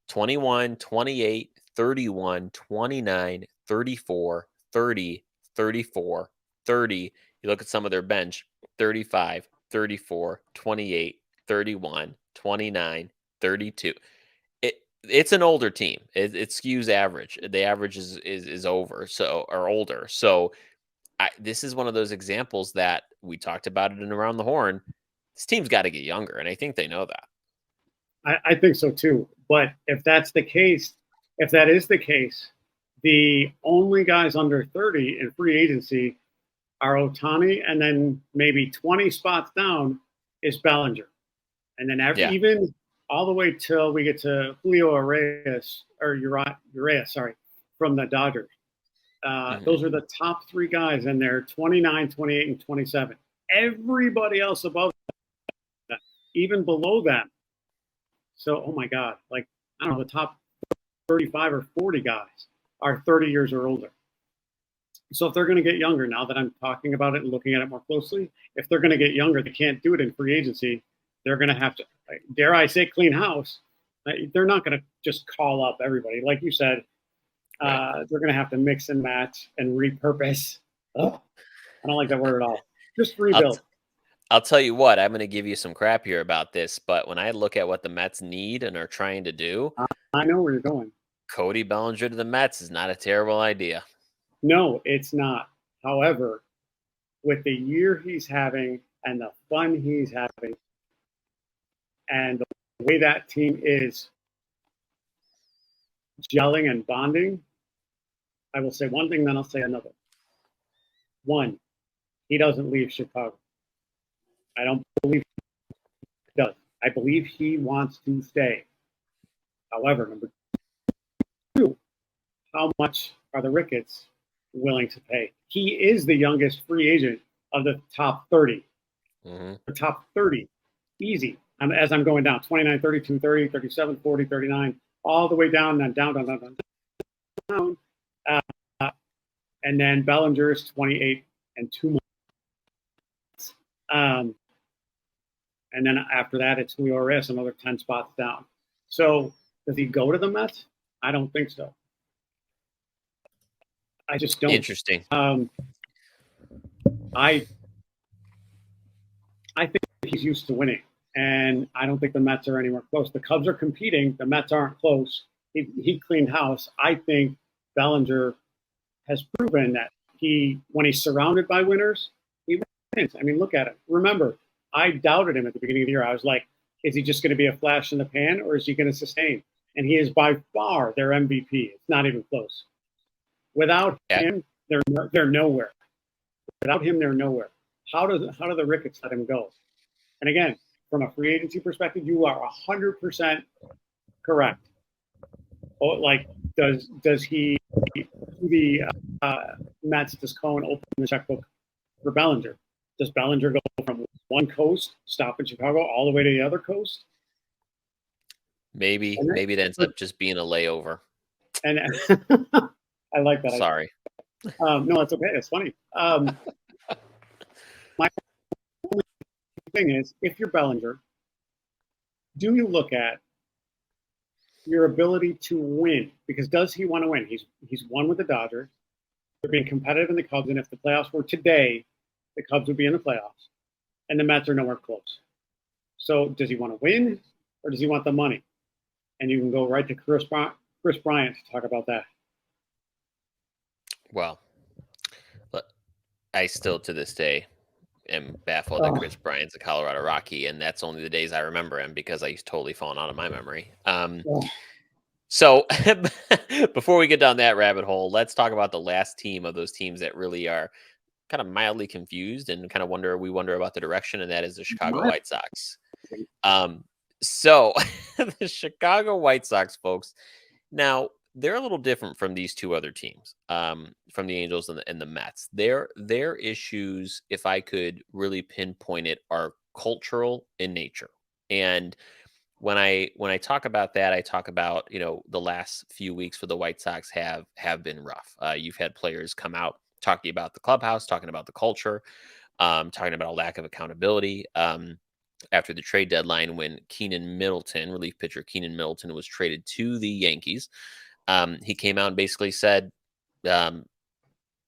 21, 28, 31, 29, 34, 30, 34, 30. You look at some of their bench: 35, 34, 28, 31, 29, 32. It's an older team. It skews average. The average is over, so or older. So this is one of those examples that we talked about it in Around the Horn. This team's got to get younger, and I think they know that. I think so too. But if that's the case, if that is the case, the only guys under 30 in free agency are Otani, and then maybe 20 spots down is Bellinger. And then Yeah. even all the way till we get to Julio Urias, sorry, from the Dodgers. Those are the top three guys, and they're 29, 28, and 27. Everybody else above that, even below them. So, oh my God, like, I don't know, the top 35 or 40 guys are 30 years or older. So if they're going to get younger, now that I'm talking about it and looking at it more closely, if they're going to get younger, they can't do it in free agency. They're going to have to, dare I say, clean house. They're not going to just call up everybody. Like you said, they're going to have to mix and match and repurpose. Ugh, I don't like that word at all. Just rebuild. I'll tell you what, I'm going to give you some crap here about this, but when I look at what the Mets need and are trying to do, I know where you're going. Cody Bellinger to the Mets is not a terrible idea. No, it's not. However, with the year he's having and the fun he's having and the way that team is gelling and bonding, I will say one thing, then I'll say another. One, he doesn't leave Chicago. I don't believe he does. I believe he wants to stay. However, number two, how much are the Ricketts willing to pay? He is the youngest free agent of the top 30. The top 30, easy. As I'm going down, 29, 32, 30, 37, 40, 39, all the way down, down. And then Bellinger is 28 and 2 months. And then after that, it's Julio Urias, another 10 spots down. So does he go to the Mets? I don't think so. I just don't. Interesting. I think he's used to winning, and I don't think the Mets are anywhere close. The Cubs are competing. The Mets aren't close. He cleaned house. I think Bellinger has proven that when he's surrounded by winners, he wins. I mean, look at it. Remember, I doubted him at the beginning of the year. I was like, is he just going to be a flash in the pan, or is he going to sustain? And he is by far their MVP. It's not even close. Without him, they're nowhere. Without him, they're nowhere. How do the Ricketts let him go? And again, from a free agency perspective, you are 100% correct. Oh, like, does the Mets, does Cohen open the checkbook for Bellinger? Does Bellinger go from one coast, stop in Chicago, all the way to the other coast? Maybe it ends up just being a layover. And I like that. Sorry. No, that's okay. It's funny. My only thing is, if you're Bellinger, do you look at your ability to win? Because does he want to win? He's won with the Dodgers. They're being competitive in the Cubs, and if the playoffs were today, the Cubs would be in the playoffs, and the Mets are nowhere close. So does he want to win, or does he want the money? And you can go right to Chris Bryant to talk about that. Well, I still to this day am baffled that Chris Bryant's a Colorado Rocky, and that's only the days I remember him because he's totally fallen out of my memory. So before we get down that rabbit hole, let's talk about the last team of those teams that really are kind of mildly confused and kind of wonder about the direction, and that is the Chicago White Sox. So the Chicago White Sox, folks, now they're a little different from these two other teams, from the Angels and the Mets. Their issues, if I could really pinpoint it, are cultural in nature. And when I talk about that, I talk about, the last few weeks for the White Sox have been rough. You've had players come out talking about the clubhouse, talking about the culture, talking about a lack of accountability. After the trade deadline, when Keenan Middleton, relief pitcher Keenan Middleton, was traded to the Yankees, he came out and basically said, um,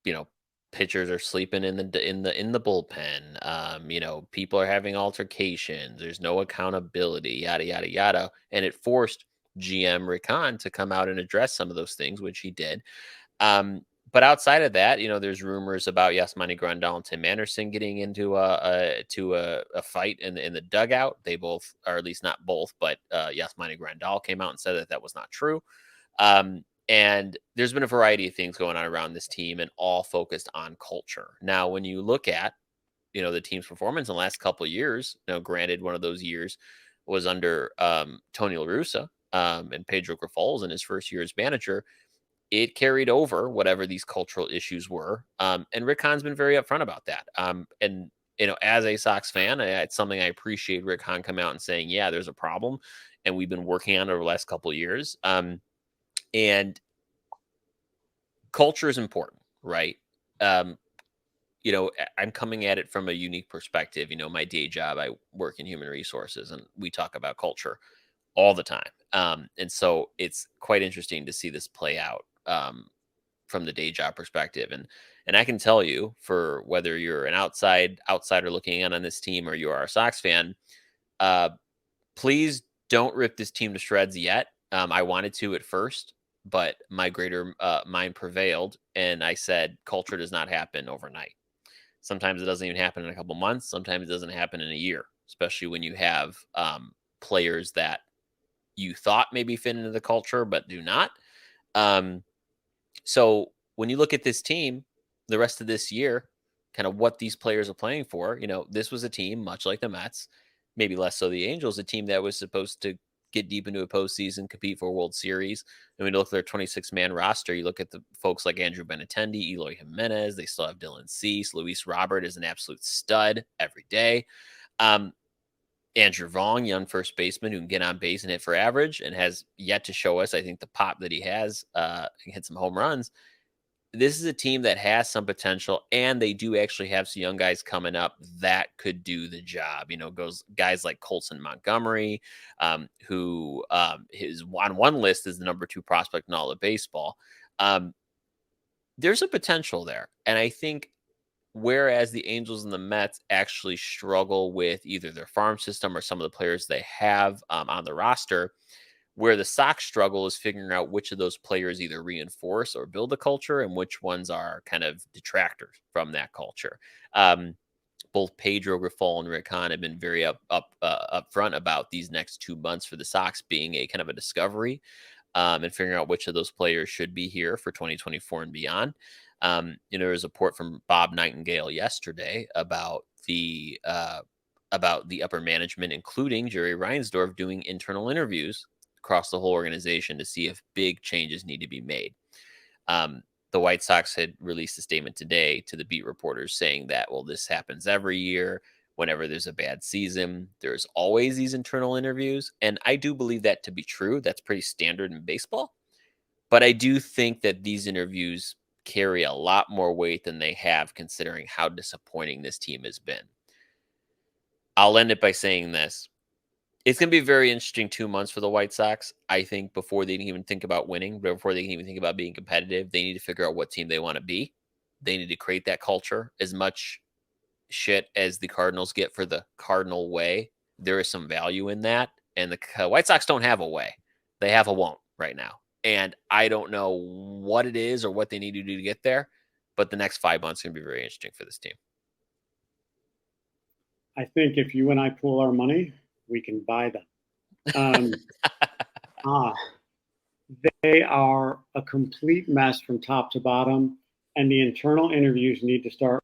you know, pitchers are sleeping in the bullpen. People are having altercations. There's no accountability, yada yada yada, and it forced GM Rick Hahn to come out and address some of those things, which he did. Um, but outside of that, there's rumors about Yasmani Grandal and Tim Anderson getting into a fight in the dugout. They both, or at least not both, but Yasmani Grandal came out and said that was not true. And there's been a variety of things going on around this team, and all focused on culture. Now, when you look at the team's performance in the last couple of years, granted, one of those years was under Tony La Russa, and Pedro Grifols in his first year as manager. It carried over whatever these cultural issues were. And Rick Hahn's been very upfront about that. And as a Sox fan, it's something I appreciate Rick Hahn come out and saying, yeah, there's a problem, and we've been working on it over the last couple of years. And culture is important, right? Um, I'm coming at it from a unique perspective. My day job, I work in human resources, and we talk about culture all the time. And so it's quite interesting to see this play out, from the day job perspective. And I can tell you, for whether you're an outsider looking in on this team, or you are a Sox fan, uh, please don't rip this team to shreds yet. I wanted to at first, but my greater mind prevailed, and I said culture does not happen overnight. Sometimes it doesn't even happen in a couple months. Sometimes it doesn't happen in a year, especially when you have players that you thought maybe fit into the culture but do not. Um, so when you look at this team, the rest of this year, kind of what these players are playing for, this was a team much like the Mets, maybe less so the Angels, a team that was supposed to get deep into a postseason, compete for a World Series. And when you look at their 26-man roster, you look at the folks like Andrew Benintendi, Eloy Jimenez. They still have Dylan Cease. Luis Robert is an absolute stud every day. Um, Andrew Vaughn, young first baseman who can get on base and hit for average, and has yet to show us, I think, the pop that he has. He hit some home runs. This is a team that has some potential, and they do actually have some young guys coming up that could do the job. Goes guys like Colson Montgomery, who is on one list is the number 2 prospect in all of baseball. There's a potential there, and I think, whereas the Angels and the Mets actually struggle with either their farm system or some of the players they have on the roster, where the Sox struggle is figuring out which of those players either reinforce or build the culture, and which ones are kind of detractors from that culture. Both Pedro Grifol and Rick Hahn have been very upfront about these next 2 months for the Sox being a kind of a discovery, and figuring out which of those players should be here for 2024 and beyond. There was a report from Bob Nightingale yesterday about the upper management, including Jerry Reinsdorf, doing internal interviews across the whole organization to see if big changes need to be made. The White Sox had released a statement today to the beat reporters saying that, well, this happens every year. Whenever there's a bad season, there's always these internal interviews. And I do believe that to be true. That's pretty standard in baseball. But I do think that these interviews carry a lot more weight than they have, considering how disappointing this team has been. I'll end it by saying this. It's going to be a very interesting 2 months for the White Sox. I think before they can even think about winning, before they can even think about being competitive, they need to figure out what team they want to be. They need to create that culture. As much shit as the Cardinals get for the Cardinal way, there is some value in that. And the White Sox don't have a way. They have a won't right now. And I don't know what it is or what they need to do to get there. But the next 5 months are going to be very interesting for this team. I think if you and I pool our money, we can buy them. They are a complete mess from top to bottom, and the internal interviews need to start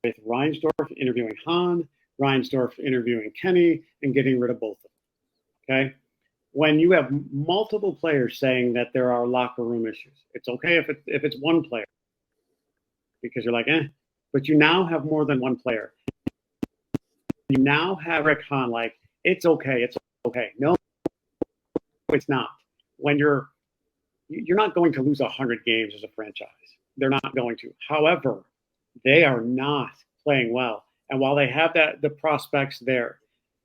with Reinsdorf interviewing Hahn, Reinsdorf interviewing Kenny, and getting rid of both of them. Okay? When you have multiple players saying that there are locker room issues, it's okay if it's one player, because you're like, but you now have more than one player. You now have Rick Hahn like, it's okay. It's okay. No, it's not. When you're not going to lose 100 games as a franchise. They're not going to. However, they are not playing well. And while they have the prospects there,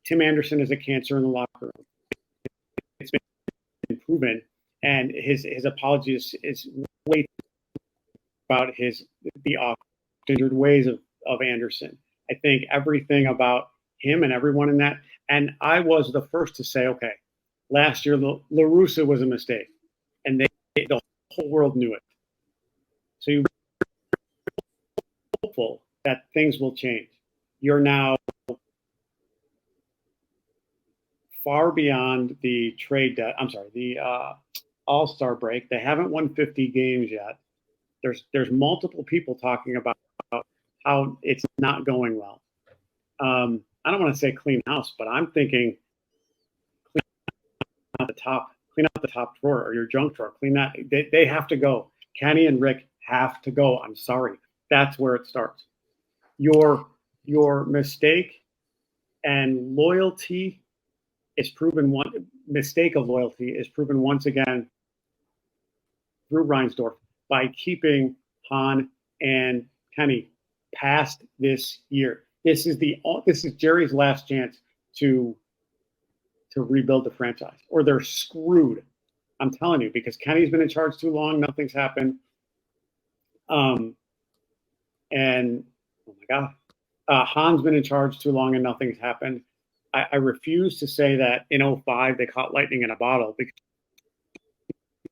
Tim Anderson is a cancer in the locker room. It's been proven, and his apology is way about the off-gendered ways of Anderson. I think everything about him and everyone in that. And I was the first to say, okay, last year La Russa was a mistake, and the whole world knew it. So you're hopeful that things will change. You're now far beyond the All-Star break. They haven't won 50 games yet. There's multiple people talking about how it's not going well. I don't want to say clean house, but I'm thinking clean out the top drawer or your junk drawer. Clean that. They have to go. Kenny and Rick have to go. I'm sorry. That's where it starts. Your mistake and loyalty is proven one mistake of loyalty is proven once again through Reinsdorf by keeping Han and Kenny past this year. This is Jerry's last chance to rebuild the franchise, or they're screwed. I'm telling you, because Kenny's been in charge too long, nothing's happened. And oh my God, Han's been in charge too long and nothing's happened. I refuse to say that in 05 they caught lightning in a bottle, because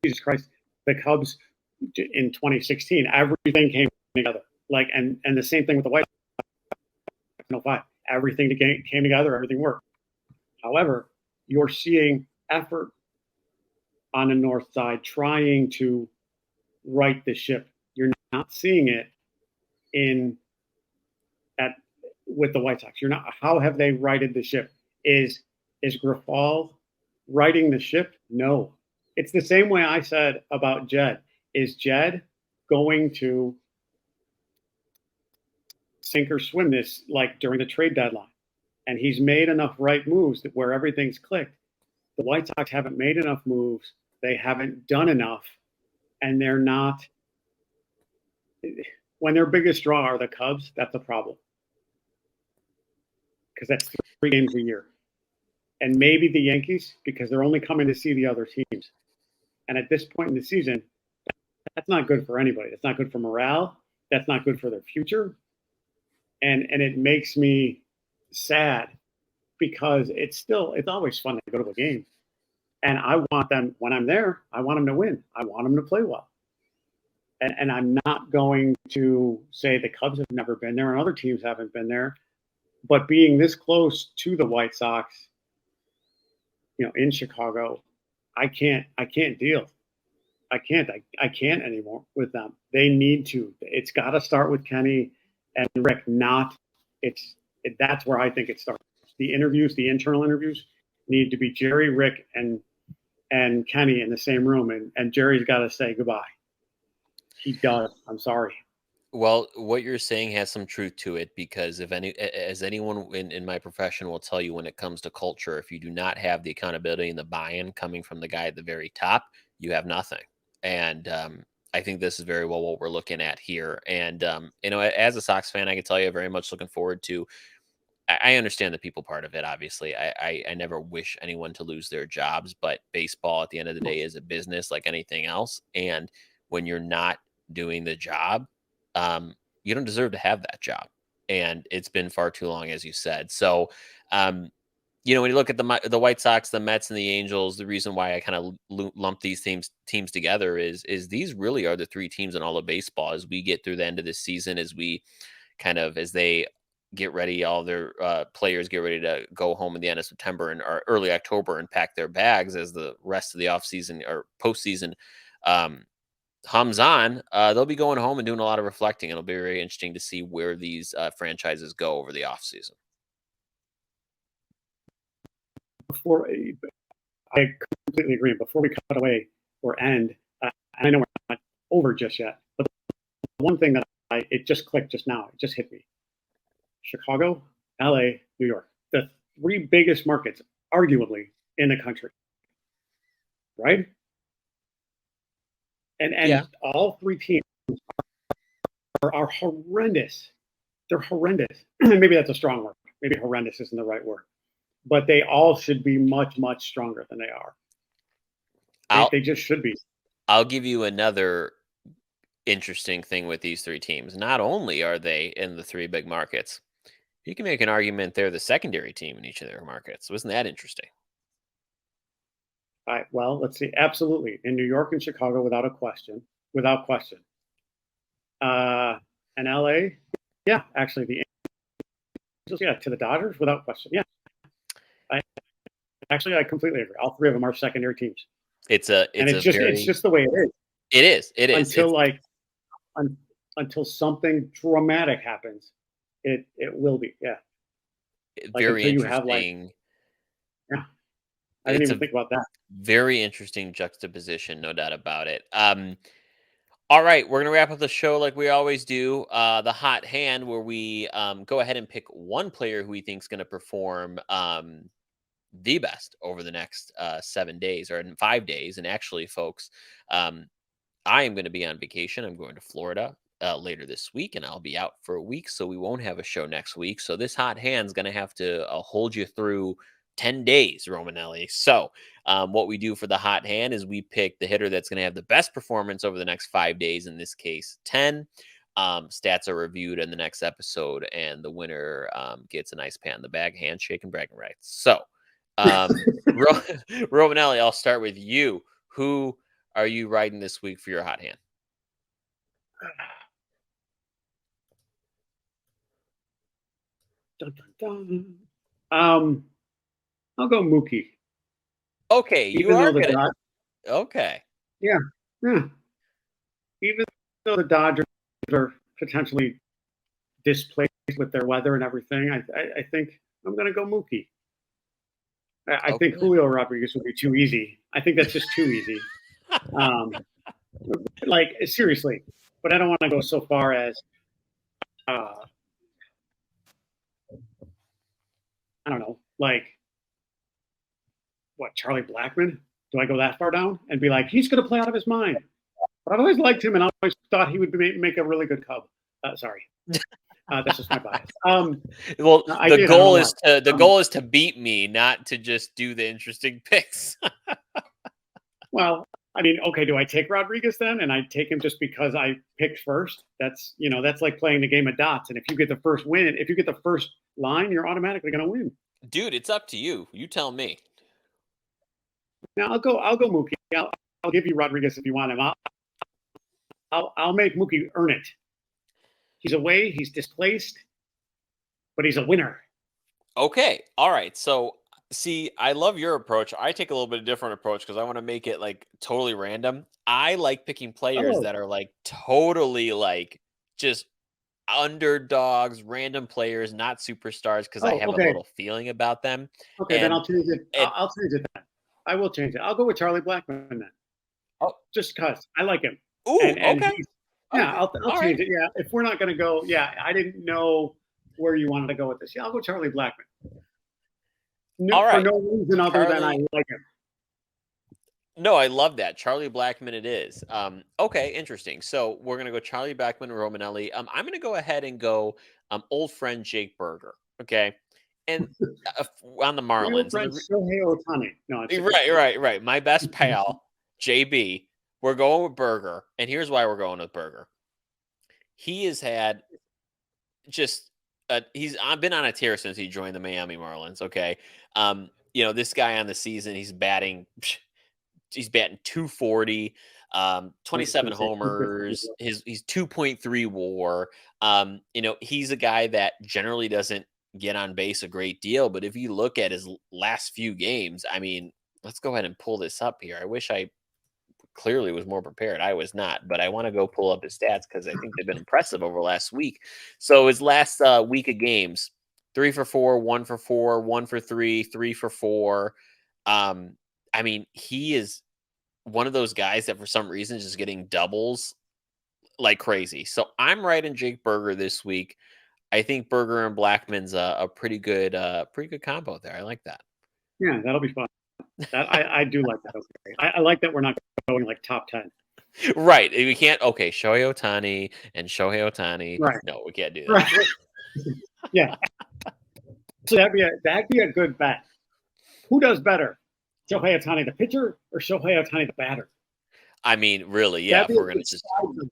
Jesus Christ, the Cubs in 2016, everything came together. And the same thing with the White Sox in 05. Everything came together, everything worked. However, you're seeing effort on the north side trying to right the ship. You're not seeing it with the White Sox. You're not. How have they righted the ship? Is Grifol righting the ship? No. It's the same way I said about Jed. Is Jed going to sink or swim this like during the trade deadline? And he's made enough right moves that where everything's clicked. The White Sox haven't made enough moves. They haven't done enough, and they're not. When their biggest draw are the Cubs, that's a problem, because that's 3 games a year. And maybe the Yankees, because they're only coming to see the other teams. And at this point in the season, that's not good for anybody. That's not good for morale. That's not good for their future. And it makes me sad, because it's always fun to go to a game. And I want them, when I'm there, I want them to win. I want them to play well. And I'm not going to say the Cubs have never been there and other teams haven't been there. But being this close to the White Sox, in Chicago, I can't deal. I can't anymore with them. They need to. It's got to start with Kenny and Rick. That's where I think it starts. The internal interviews, need to be Jerry, Rick, and Kenny in the same room, and Jerry's got to say goodbye. He does. I'm sorry. Well, what you're saying has some truth to it, because as anyone in my profession will tell you, when it comes to culture, if you do not have the accountability and the buy-in coming from the guy at the very top, you have nothing. And I think this is very well what we're looking at here. And as a Sox fan, I can tell you, very much looking forward to. I understand the people part of it. Obviously, I never wish anyone to lose their jobs, but baseball at the end of the day is a business like anything else. And when you're not doing the job, you don't deserve to have that job. And it's been far too long, as you said. So, when you look at the White Sox, the Mets, and the Angels, the reason why I kind of lump these teams together is these really are the 3 teams in all of baseball. As we get through the end of this season, as they get ready, all their players get ready to go home at the end of September or early October and pack their bags, as the rest of the offseason or postseason hums on, they'll be going home and doing a lot of reflecting. It'll be very interesting to see where these franchises go over the offseason. I completely agree. Before we cut away or end, I know we're not over just yet, but one thing that it just clicked just now. It just hit me. Chicago, LA, New York, the 3 biggest markets, arguably in the country, right? And Yeah. all three teams are horrendous. They're horrendous. Maybe that's a strong word. Maybe horrendous isn't the right word. But they all should be much, much stronger than they are. I'll They just should be. I'll give you another interesting thing with these three teams. Not only are they in the three big markets, you can make an argument they're the secondary team in each of their markets. Wasn't that interesting? Well, let's see. Absolutely. In New York and Chicago, without a question. Without question. Uh, and LA, yeah, actually, the Angels, yeah, to the Dodgers, without question. Yeah. I, I completely agree. All three of them are secondary teams. And It's a it's very just the way it is it is. until It's like, un, until something dramatic happens. It will be. Yeah. Like very until you have like, interesting. yeah, I didn't It's even a think about that. very interesting juxtaposition, no doubt about it. All right, we're gonna wrap up the show like we always do. The hot hand, where we go ahead and pick one player who we think is going to perform the best over the next 7 days or in 5 days. And actually, folks, um, I am going to be on vacation. I'm going to Florida later this week, and I'll be out for a week, so we won't have a show next week. So this hot hand's going to have to hold you through 10 days, Romanelli. So what we do for the hot hand is we pick the hitter that's going to have the best performance over the next 5 days. In this case, 10. Stats are reviewed in the next episode, and the winner gets a nice pat on the back, handshake, and bragging rights. So, Romanelli, I'll start with you. Who are you riding this week for your hot hand? Dun, dun, dun. I'll go Mookie. Okay, you Even though are the gonna. Dod, Okay, yeah, yeah. Even though the Dodgers are potentially displaced with their weather and everything, I think I'm going to go Mookie. I think okay. Julio Rodriguez would be too easy. I think that's just too easy. Um, like seriously, but I don't want to go so far as uh, I don't know, like what Charlie Blackman? Do I go that far down and be like he's going to play out of his mind? But I've always liked him, and I always thought he would make a really good Cub. Sorry, that's just my bias. Well, I did. I don't know why. the Um, goal is to beat me, not to just do the interesting picks. well, I mean, okay, do I take Rodriguez then? And I take him just because I picked first? That's that's like playing the game of dots. And if you get the first win, if you get the first line, you're automatically going to win. Dude, it's up to you. You tell me. Now I'll go Mookie. I'll give you Rodriguez if you want him. I'll make Mookie earn it. He's away. He's displaced, but he's a winner. Okay. All right. So, see, I love your approach. I take a little bit of different approach because I want to make it like totally random. I like picking players Oh, that are like totally like just underdogs, random players, not superstars, because I oh, have a okay, little feeling about them. okay. Then And I'll change it. and I'll change it. Then I will change it. I'll go with Charlie Blackman then, oh, just cause I like him, ooh, and okay, he's yeah. okay, I'll all right, change it. Yeah, if we're not going to go, yeah, I didn't know where you wanted to go with this. Yeah, I'll go Charlie Blackman. No, all for right, no reason other than I Charlie. like him. No, I love that. Charlie Blackman it is. Okay, interesting. So we're gonna go Charlie Blackman and Romanelli. I'm gonna go ahead and go old friend Jake Berger. Okay. And on the My old Marlins. And friend Shohei Otani. No, I'm just kidding. right. My best pal, JB. We're going with Berger. And here's why we're going with Berger. He has had just he's been on a tear since he joined the Miami Marlins. Okay. This guy on the season, he's batting 240, I was just 27 going to say 250 as homers. well. He's 2.3 WAR. He's a guy that generally doesn't get on base a great deal, but if you look at his last few games, I mean, let's go ahead and pull this up here. I wish I clearly was more prepared. I was not, but I want to go pull up his stats because I think they've been impressive over last week. So his last week of games: 3 for 4, 1 for 4, 1 for 3, 3 for 4. I mean, he is one of those guys that for some reason is just getting doubles like crazy. So I'm riding Jake Berger this week. I think Berger and Blackman's a pretty good combo there. I like that. Yeah, that'll be fun. That I do like that. Okay, I like that we're not going like top 10. Right. We can't. Okay, Shohei Ohtani and Shohei Ohtani. Right, No, we can't do that. right. Yeah, so that'd be a good bet. Who does better, Shohei Ohtani the pitcher or Shohei Ohtani the batter? I mean, really, yeah. That'd If be a we're gonna good just, side.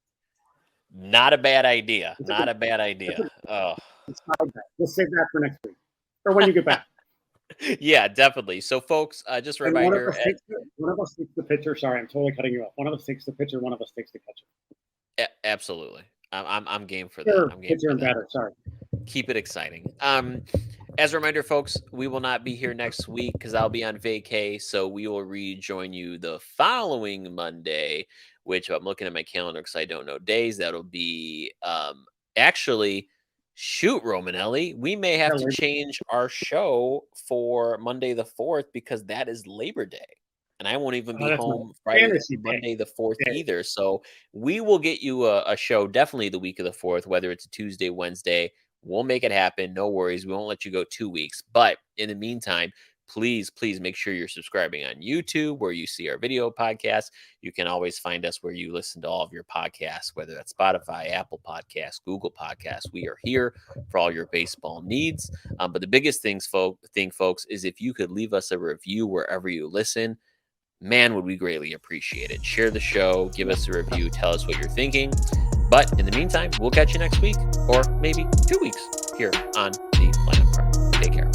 not a bad idea. It's a Not good, a bad it's a idea. Oh, good side bet. We'll save that for next week or when you get back. yeah, definitely. So, folks, just a And one of reminder. us takes the pitcher. Sorry, I'm totally cutting you off. One of us takes the pitcher. One of us takes the catcher. Absolutely. I'm game for that. Or I'm game pitcher for and that. batter. Sorry. Keep it exciting. As a reminder, folks, we will not be here next week because I'll be on vacay. So we will rejoin you the following Monday, which I'm looking at my calendar because I don't know days. That'll be actually, shoot, Romanelli. We may have to change our show for Monday the 4th because that is Labor Day. And I won't even be That's my home Friday, fantasy pick. Monday the 4th Okay. either. So we will get you a show definitely the week of the 4th, whether it's a Tuesday, Wednesday. We'll make it happen. No worries. We won't let you go 2 weeks. But in the meantime, please, please make sure you're subscribing on YouTube where you see our video podcasts. You can always find us where you listen to all of your podcasts, whether that's Spotify, Apple Podcasts, Google Podcasts. We are here for all your baseball needs. But the biggest thing, folks, is if you could leave us a review wherever you listen. Man, would we greatly appreciate it. Share the show, give us a review, tell us what you're thinking. But in the meantime, we'll catch you next week or maybe 2 weeks here on the Lineup Card. Take care.